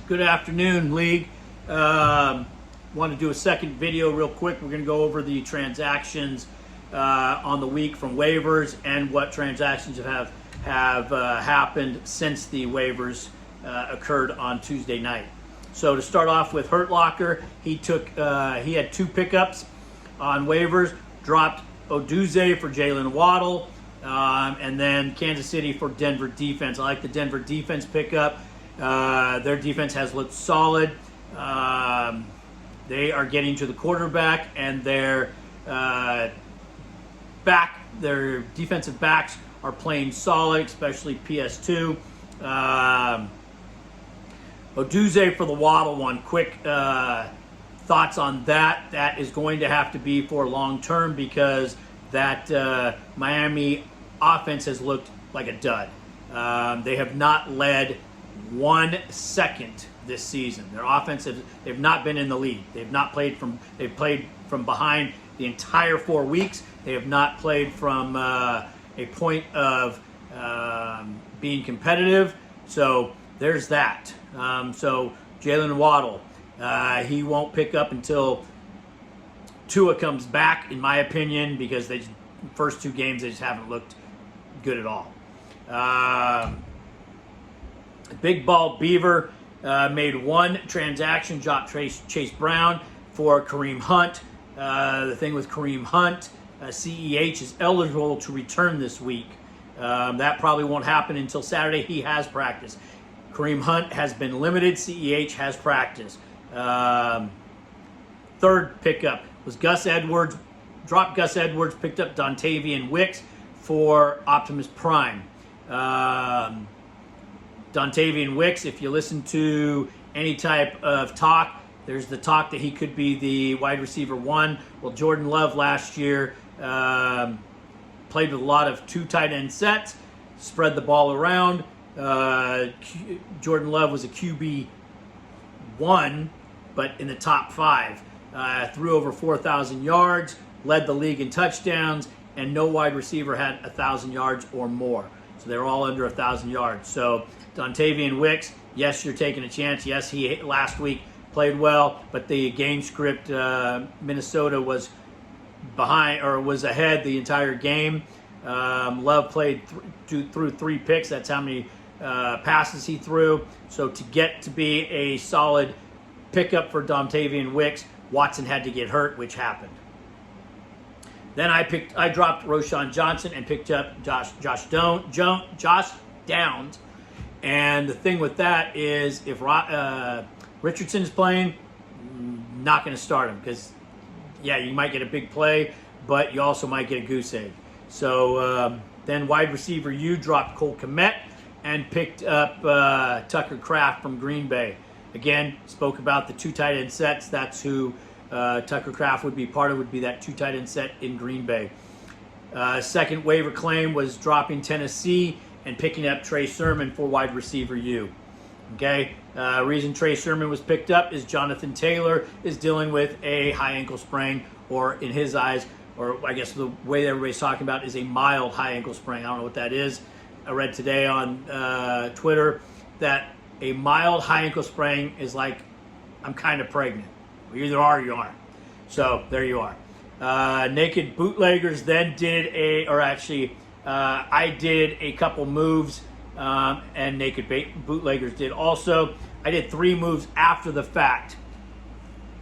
Good afternoon, League. Want to do a second video real quick. We're going to go over the transactions on the week from waivers and what transactions have happened since the waivers occurred on Tuesday night. So to start off with Hurt Locker, he had two pickups on waivers, dropped Oduze for Jalen Waddle, and then Kansas City for Denver defense. I like the Denver defense pickup. Their defense has looked solid. They are getting to the quarterback, and their defensive backs are playing solid, especially PS2. Oduze for the Waddle one. Quick thoughts on that. That is going to have to be for long term because that Miami offense has looked like a dud. They have not led 1 second this season. Their offense they've not been in the lead. They've played from behind the entire 4 weeks. They have not played from a point of being competitive. So there's that. So Jalen Waddle, he won't pick up until Tua comes back, in my opinion, because the first 2 games they just haven't looked good at all. Big Ball Beaver made one transaction, dropped Chase Brown for Kareem Hunt. The thing with Kareem Hunt, CEH is eligible to return this week. That probably won't happen until Saturday. He has practice. Kareem Hunt has been limited. CEH has practice. Third pickup was Gus Edwards. Dropped Gus Edwards, picked up Dontavian Wicks for Optimus Prime. Dontavian Wicks, if you listen to any type of talk, there's the talk that he could be the wide receiver 1. Well, Jordan Love last year played with a lot of 2 tight end sets, spread the ball around. Jordan Love was a QB 1, but in the top 5. Threw over 4,000 yards, led the league in touchdowns, and no wide receiver had 1,000 yards or more. So they're all under 1,000 yards. So Dontavian Wicks, yes, you're taking a chance. Yes, he last week played well, but the game script, Minnesota was was ahead the entire game. Love played through 3 picks. That's how many passes he threw. So to get to be a solid pickup for Dontavian Wicks, Watson had to get hurt, which happened. Then I dropped Roschon Johnson and picked up Josh Downs. And the thing with that is, if Richardson is playing, not going to start him because, yeah, you might get a big play, but you also might get a goose egg. So then wide receiver, you dropped Cole Kmet and picked up Tucker Kraft from Green Bay. Again, spoke about the 2 tight end sets. That's who Tucker Kraft would be part of, would be that 2 tight end set in Green Bay. Second waiver claim was dropping Tennessee and picking up Trey Sermon for wide receiver U. Okay, reason Trey Sermon was picked up is Jonathan Taylor is dealing with a high ankle sprain, or in his eyes, or I guess the way everybody's talking about, is a mild high ankle sprain. I don't know what that is. I read today on Twitter that a mild high ankle sprain is like, I'm kind of pregnant. You either are or you aren't. So there you are. Naked Bootleggers then did I did a couple moves, and Naked Bootleggers did also. I did 3 moves after the fact.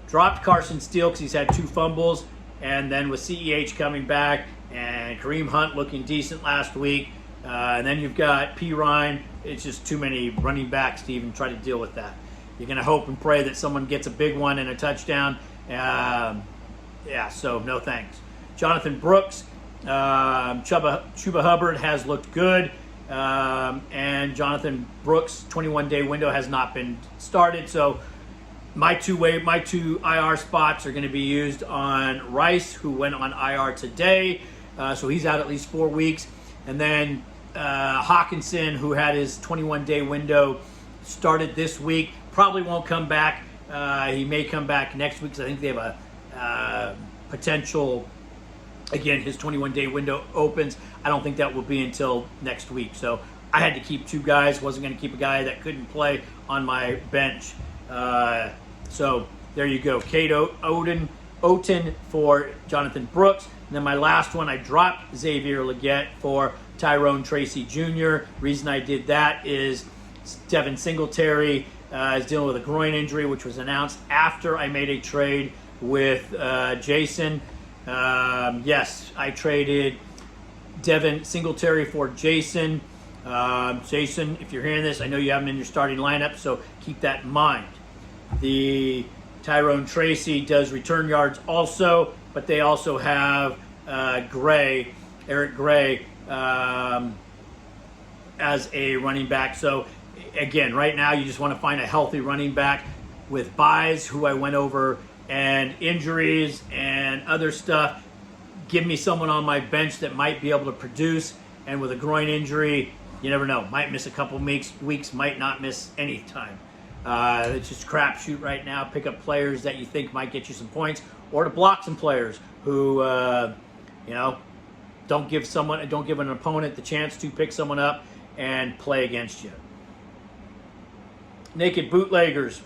Dropped Carson Steele because he's had 2 fumbles, and then with CEH coming back and Kareem Hunt looking decent last week, and then you've got P. Ryan. It's just too many running backs to even try to deal with that. You're going to hope and pray that someone gets a big one and a touchdown. So no thanks. Jonathan Brooks, Chuba Hubbard has looked good, and Jonathan Brooks' 21-day window has not been started. So my two IR spots are going to be used on Rice, who went on IR today. So he's out at least 4 weeks. And then Hawkinson, who had his 21-day window started this week, probably won't come back. He may come back next week because I think they have a potential. Again, his 21-day window opens. I don't think that will be until next week. So I had to keep 2 guys. Wasn't going to keep a guy that couldn't play on my bench. So there you go. Kate Oten for Jonathan Brooks. And then my last one, I dropped Xavier Leggett for Tyrone Tracy Jr. Reason I did that is Devin Singletary is dealing with a groin injury, which was announced after I made a trade with Jason. Yes, I traded Devin Singletary for Jason. Jason, if you're hearing this, I know you have him in your starting lineup, so keep that in mind. The Tyrone Tracy does return yards also, but they also have Eric Gray, as a running back. So again, right now you just want to find a healthy running back with buys, who I went over, and injuries and other stuff. Give me someone on my bench that might be able to produce, and with a groin injury, you never know. Might miss a couple weeks, might not miss any time. It's just crapshoot right now. Pick up players that you think might get you some points, or to block some players who, don't give an opponent the chance to pick someone up and play against you. Naked Bootleggers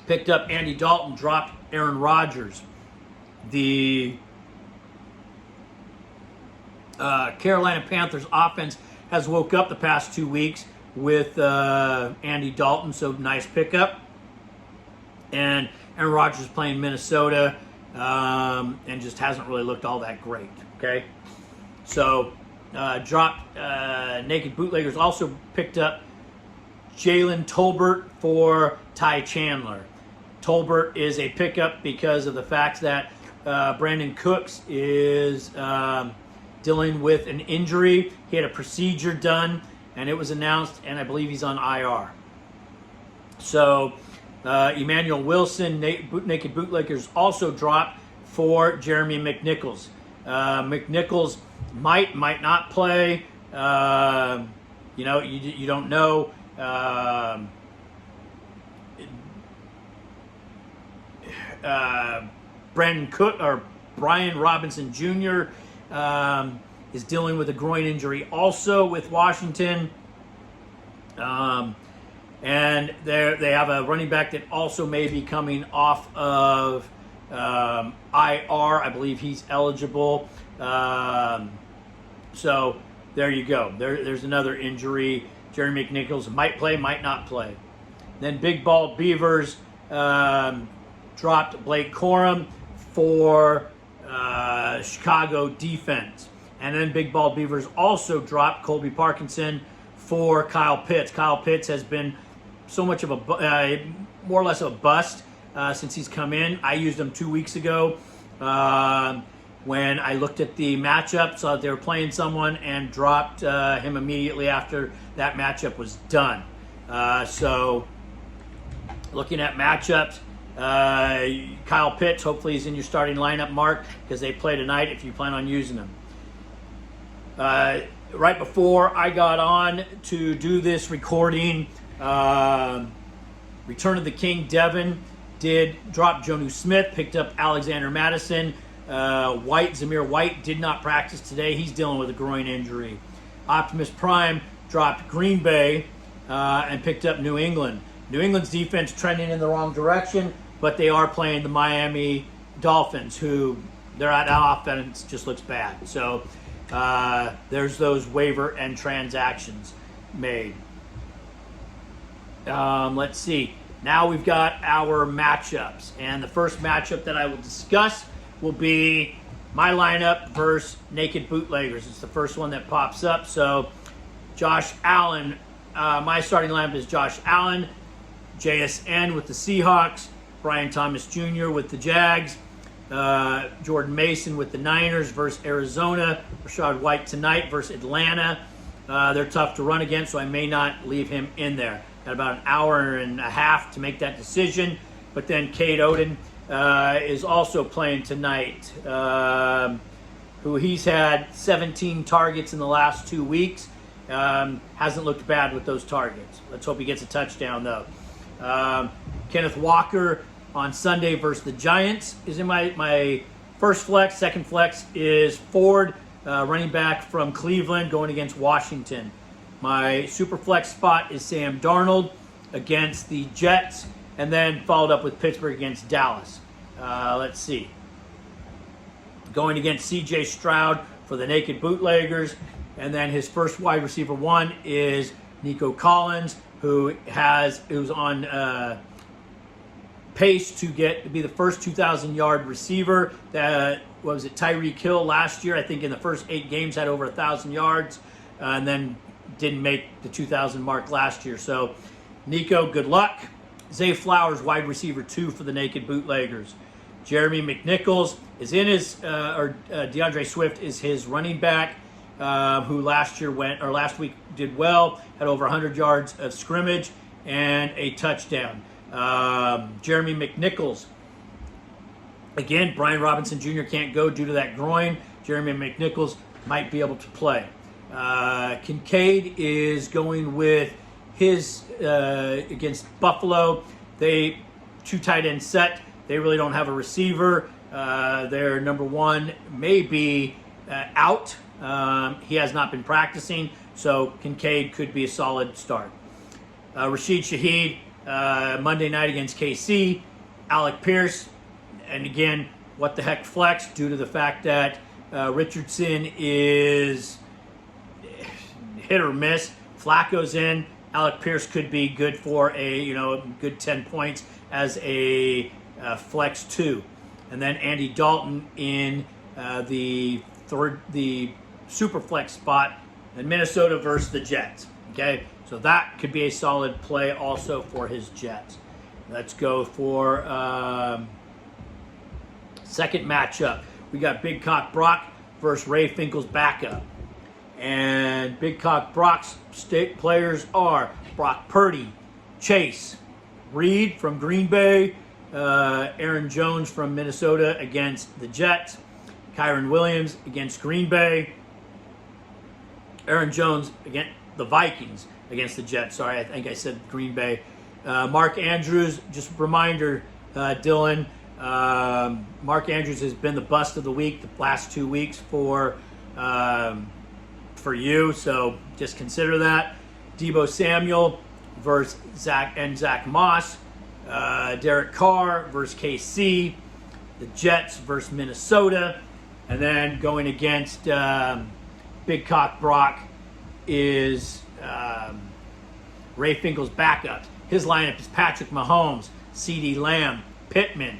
picked up Andy Dalton, dropped Aaron Rodgers. The Carolina Panthers offense has woke up the past 2 weeks with Andy Dalton, so nice pickup. And Aaron Rodgers is playing Minnesota and just hasn't really looked all that great, okay? So dropped Naked Bootleggers, also picked up Jalen Tolbert for Ty Chandler. Tolbert is a pickup because of the fact that Brandon Cooks is dealing with an injury. He had a procedure done, and it was announced, and I believe he's on IR. So Emmanuel Wilson, Naked Bootleggers, also dropped for Jeremy McNichols. McNichols might not play. You don't know. Brandon Cook or Brian Robinson Jr. Is dealing with a groin injury also with Washington. And they have a running back that also may be coming off of IR. I believe he's eligible. So there you go. There's another injury. Jeremy McNichols might play, might not play. Then Big Ball Beavers dropped Blake Corum for Chicago defense. And then Big Ball Beavers also dropped Colby Parkinson for Kyle Pitts. Kyle Pitts has been so much of a more or less of a bust since he's come in. I used him 2 weeks ago when I looked at the matchup, saw that they were playing someone, and dropped him immediately after that matchup was done. So looking at matchups, Kyle Pitts, hopefully he's in your starting lineup, Mark, because they play tonight if you plan on using them. Right before I got on to do this recording, Return of the King Devin did drop Jonnu Smith, picked up Alexander Madison. Zamir White did not practice today. He's dealing with a groin injury. Optimus Prime dropped Green Bay and picked up New England. New England's defense trending in the wrong direction, but they are playing the Miami Dolphins, who their offense just looks bad. So there's those waiver and transactions made. Let's see. Now we've got our matchups. And the first matchup that I will discuss will be my lineup versus Naked Bootleggers. It's the first one that pops up. So Josh Allen, my starting lineup is Josh Allen, JSN with the Seahawks, Brian Thomas Jr. with the Jags, Jordan Mason with the Niners versus Arizona, Rashad White tonight versus Atlanta. They're tough to run against, so I may not leave him in there. Got about an hour and a half to make that decision. But then Kate Oten is also playing tonight, who he's had 17 targets in the last 2 weeks. Hasn't looked bad with those targets. Let's hope he gets a touchdown, though. Kenneth Walker on Sunday versus the Giants is in my first flex. Second flex is Ford, running back from Cleveland, going against Washington. My super flex spot is Sam Darnold against the Jets, and then followed up with Pittsburgh against Dallas. Let's see. Going against C.J. Stroud for the Naked Bootleggers, and then his first wide receiver one is Nico Collins, who's on pace to be the first 2,000-yard receiver. What was it, Tyreek Hill last year? I think in the first 8 games had over 1,000 yards, and then didn't make the 2,000 mark last year. So, Nico, good luck. Zay Flowers, wide receiver 2 for the Naked Bootleggers. Jeremy McNichols is in his, DeAndre Swift is his running back, who last week did well, had over 100 yards of scrimmage and a touchdown. Jeremy McNichols, again, Brian Robinson Jr. can't go due to that groin. Jeremy McNichols might be able to play. Kincaid is going with his against Buffalo. 2 tight end set. They really don't have a receiver. Their number one may be out. He has not been practicing, so Kincaid could be a solid start. Rashid Shaheed, Monday night against KC. Alec Pierce, and again, what the heck flex, due to the fact that Richardson is hit or miss. Flacco's in. Alec Pierce could be good for a good 10 points as a flex 2. And then Andy Dalton in the super flex spot in Minnesota versus the Jets. Okay, so that could be a solid play also for his Jets. Let's go for second matchup. We got Big Cock Brock versus Ray Finkel's backup. And Big Cock Brock's state players are Brock Purdy, Chase, Reed from Green Bay, Aaron Jones from Minnesota against the Jets, Kyron Williams against Green Bay, Aaron Jones against the Vikings against the Jets. Sorry, I think I said Green Bay. Mark Andrews, just a reminder, Dylan, Mark Andrews has been the bust of the week the last 2 weeks for you, so just consider that. Deebo Samuel versus Zach Moss. Derek Carr versus KC. The Jets versus Minnesota. And then going against Big Cock Brock is Ray Finkel's backup. His lineup is Patrick Mahomes, CeeDee Lamb, Pittman,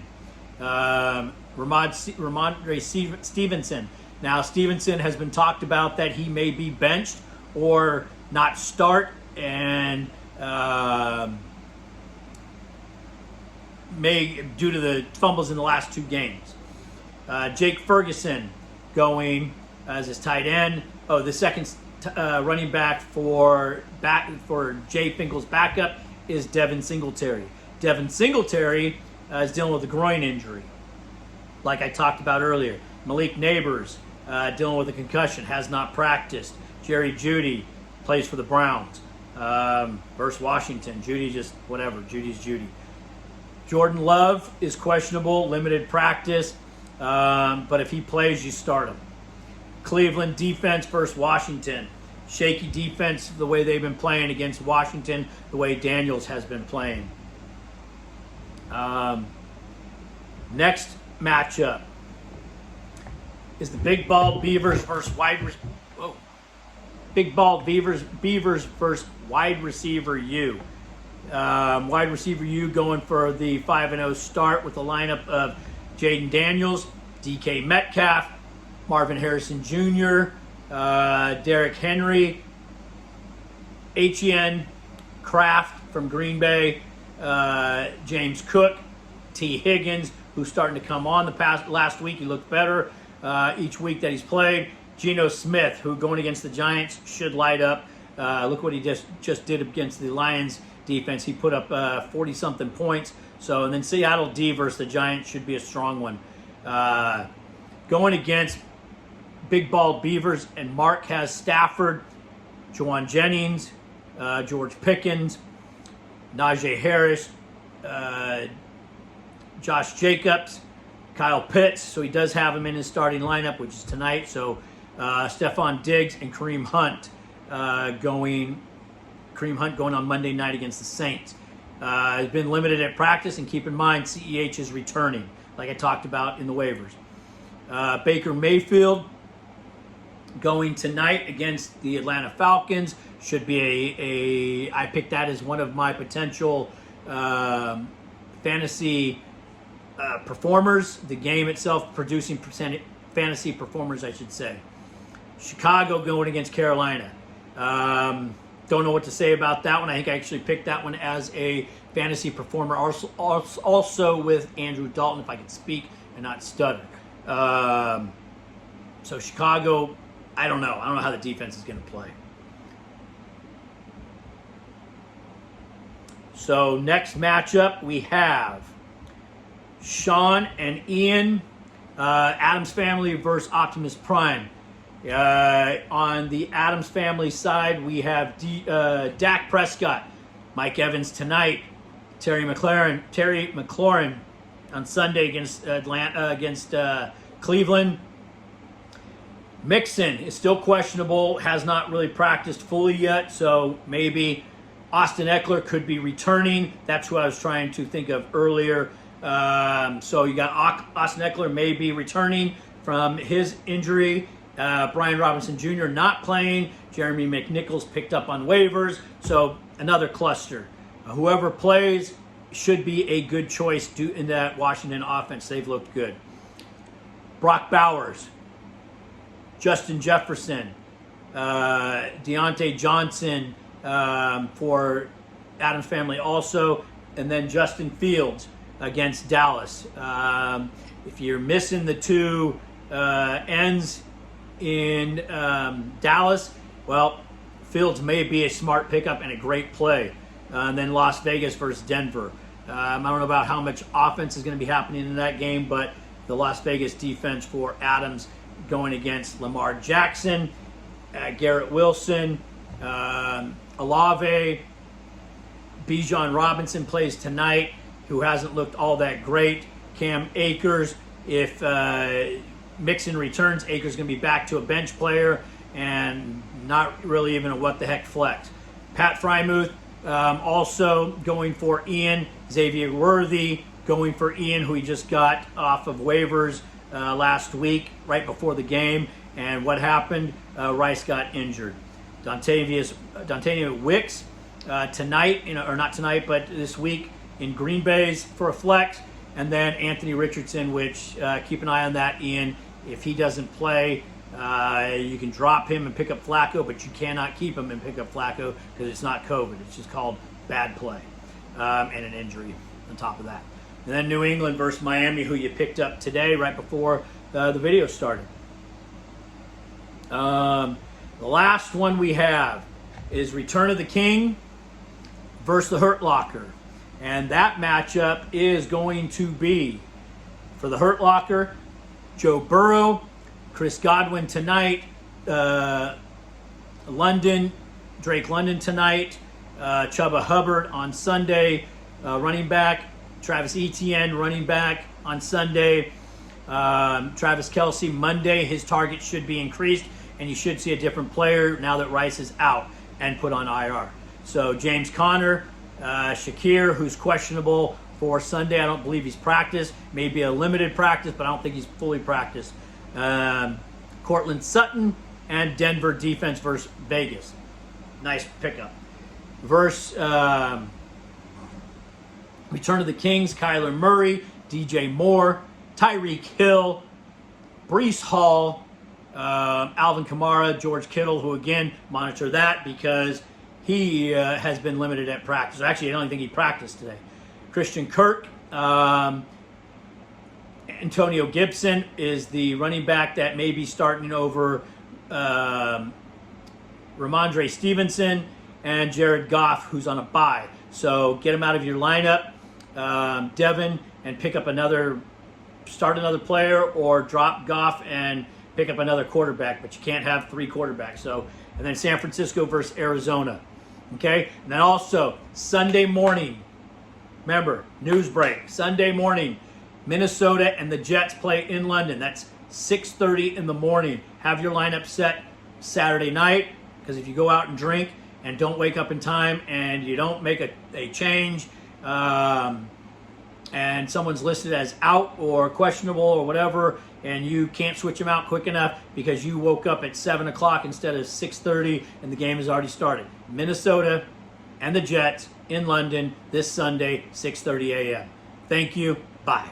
Ramondre Stevenson. Now, Stevenson has been talked about that he may be benched or not start, and may due to the fumbles in the last 2 games. Jake Ferguson going as his tight end. Oh, the second running back for Jay Finkel's backup is Devin Singletary. Devin Singletary is dealing with a groin injury, like I talked about earlier. Malik Neighbors dealing with a concussion, has not practiced. Jerry Jeudy plays for the Browns versus Washington. Judy just whatever. Judy's Judy. Jordan Love is questionable, limited practice, but if he plays, you start him. Cleveland defense versus Washington. Shaky defense the way they've been playing against Washington, the way Daniels has been playing. Next matchup is the Big Bald Beavers versus Big Bald Beavers versus wide receiver U. Wide receiver U going for the 5-0 start with a lineup of Jaden Daniels, DK Metcalf, Marvin Harrison Jr., Derrick Henry, Etienne Kraft from Green Bay, James Cook, T. Higgins, who's starting to come on last week. He looked better each week that he's played. Geno Smith, who going against the Giants should light up. Look what he just did against the Lions defense. He put up 40-something points. And then Seattle D versus the Giants should be a strong one. Going against Big Bald Beavers, and Mark has Stafford, Juwan Jennings, George Pickens, Najee Harris, Josh Jacobs, Kyle Pitts. So he does have him in his starting lineup, which is tonight. So Stephon Diggs and Kareem Hunt. Kareem Hunt going on Monday night against the Saints. Has been limited at practice, and keep in mind, CEH is returning, like I talked about in the waivers. Baker Mayfield going tonight against the Atlanta Falcons. Should be I picked that as one of my potential fantasy performers. The game itself producing fantasy performers, I should say. Chicago going against Carolina. Don't know what to say about that one. I think I actually picked that one as a fantasy performer, also with Andrew Dalton, if I could speak and not stutter. So Chicago, I don't know. I don't know how the defense is going to play. So next matchup, we have Sean and Ian, Adams Family versus Optimus Prime. On the Adams Family side, we have Dak Prescott, Mike Evans tonight, Terry McLaurin on Sunday against Cleveland. Mixon is still questionable, has not really practiced fully yet, so maybe Austin Eckler could be returning. That's who I was trying to think of earlier. So you got Austin Eckler may be returning from his injury. Brian Robinson Jr. not playing. Jeremy McNichols picked up on waivers. So another cluster. Whoever plays should be a good choice in that Washington offense. They've looked good. Brock Bowers, Justin Jefferson, Deontay Johnson for Adams Family also, and then Justin Fields against Dallas. If you're missing the two ends in Dallas, well, Fields may be a smart pickup and a great play. And then Las Vegas versus Denver. I don't know about how much offense is going to be happening in that game, but the Las Vegas defense for Adams going against Lamar Jackson, Garrett Wilson, Olave, Bijan Robinson plays tonight, who hasn't looked all that great. Cam Akers, if Mixon returns, Akers going to be back to a bench player and not really even a what-the-heck flex. Pat Frymuth also going for Ian. Xavier Worthy going for Ian, who he just got off of waivers last week, right before the game. And what happened? Rice got injured. Dontayvion Wicks tonight, or not tonight, but this week in Green Bay's for a flex. And then Anthony Richardson, which keep an eye on that, Ian. If he doesn't play, you can drop him and pick up Flacco, but you cannot keep him and pick up Flacco because it's not COVID. It's just called bad play and an injury on top of that. And then New England versus Miami, who you picked up today right before the video started. The last one we have is Return of the King versus the Hurt Locker. And that matchup is going to be, for the Hurt Locker, Joe Burrow, Chris Godwin tonight, Drake London tonight, Chuba Hubbard on Sunday, running back, Travis Etienne running back on Sunday, Travis Kelce Monday. His target should be increased, and you should see a different player now that Rice is out and put on IR. So James Conner, Shakir, who's questionable for Sunday. I don't believe he's practiced. Maybe a limited practice, but I don't think he's fully practiced. Cortland Sutton and Denver defense versus Vegas. Nice pickup. Versus Return of the Kings, Kyler Murray, DJ Moore, Tyreek Hill, Breece Hall, Alvin Kamara, George Kittle, who again, monitor that because he has been limited at practice. Actually, I don't think he practiced today. Christian Kirk, Antonio Gibson is the running back that may be starting over Ramondre Stevenson and Jared Goff, who's on a bye. So get him out of your lineup, Devin, and pick up start another player, or drop Goff and pick up another quarterback. But you can't have three quarterbacks. So, and then San Francisco versus Arizona. Okay, and then also Sunday morning. Remember, news break. Sunday morning, Minnesota and the Jets play in London. That's 6:30 in the morning. Have your lineup set Saturday night. because if you go out and drink and don't wake up in time and you don't make a change, and someone's listed as out or questionable or whatever, and you can't switch them out quick enough because you woke up at 7 o'clock instead of 6:30 and the game has already started. Minnesota and the Jets in London this Sunday, 6:30 a.m. Thank you. Bye.